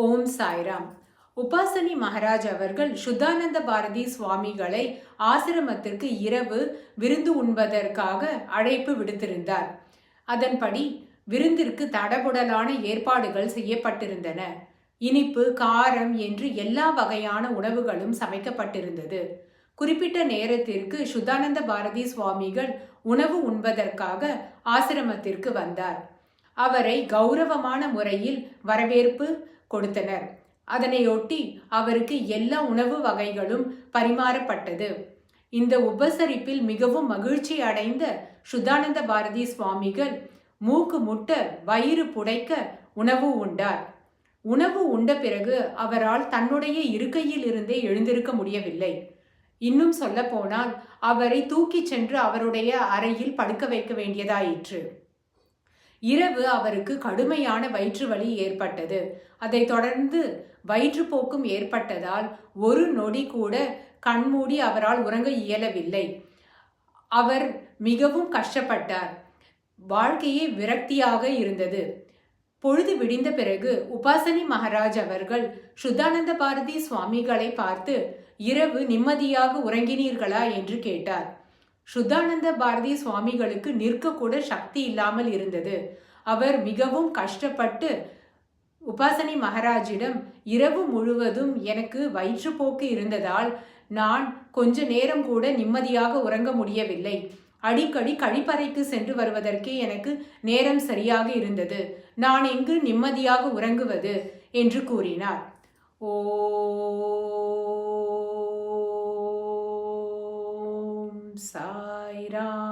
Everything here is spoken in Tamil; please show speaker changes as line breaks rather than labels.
ஓம் சாய்ராம். உபாசனி மகாராஜ் அவர்கள் சுத்தானந்த பாரதி சுவாமிகளை ஆசிரமத்திற்கு இரவு விருந்து உண்பதற்காக அழைப்பு விடுத்திருந்தார். அதன்படி விருந்திற்கு தடபுடலான ஏற்பாடுகள் செய்யப்பட்டிருந்தன. இனிப்பு, காரம் என்று எல்லா வகையான உணவுகளும் சமைக்கப்பட்டிருந்தது. குறிப்பிட்ட நேரத்திற்கு சுத்தானந்த பாரதி சுவாமிகள் உணவு உண்பதற்காக ஆசிரமத்திற்கு வந்தார். அவரை கௌரவமான முறையில் வரவேற்பு கொடுத்தனர். அதனையொட்டி அவருக்கு எல்லா உணவு வகைகளும் பரிமாறப்பட்டது. இந்த உபசரிப்பில் மிகவும் மகிழ்ச்சி அடைந்த சுத்தானந்த பாரதி சுவாமிகள் மூக்கு முட்ட வயிறு புடைக்க உணவு உண்டார். உணவு உண்ட பிறகு அவரால் தன்னுடைய இருக்கையில் இருந்தே எழுந்திருக்க முடியவில்லை. இன்னும் சொல்ல போனால் அவரை தூக்கிச் சென்று அவருடைய அறையில் படுக்க வைக்க வேண்டியதாயிற்று. இரவு அவருக்கு கடுமையான வயிற்று வலி ஏற்பட்டது. அதை தொடர்ந்து வயிற்றுப்போக்கும் ஏற்பட்டதால் ஒரு நொடி கூட கண்மூடி அவரால் உறங்க இயலவில்லை. அவர் மிகவும் கஷ்டப்பட்டார். வாழ்க்கையே விரக்தியாக இருந்தது. பொழுது விடிந்த பிறகு உபாசனி மகாராஜ் அவர்கள் சுத்தானந்த பாரதி சுவாமிகளை பார்த்து, இரவு நிம்மதியாக உறங்கினீர்களா என்று கேட்டார். சுத்தானந்த பாரதி சுவாமிகளுக்கு நிற்கக்கூட சக்தி இல்லாமல் இருந்தது. அவர் மிகவும் கஷ்டப்பட்டு உபாசனி மகாராஜிடம், இரவு முழுவதும் எனக்கு வயிற்றுப்போக்கு இருந்ததால் நான் கொஞ்ச நேரம் கூட நிம்மதியாக உறங்க முடியவில்லை. அடிக்கடி கழிப்பறைக்கு சென்று வருவதற்கே எனக்கு நேரம் சரியாக இருந்தது. நான் எங்கு நிம்மதியாக உறங்குவது என்று கூறினார். ஓம் சாய்ராம்.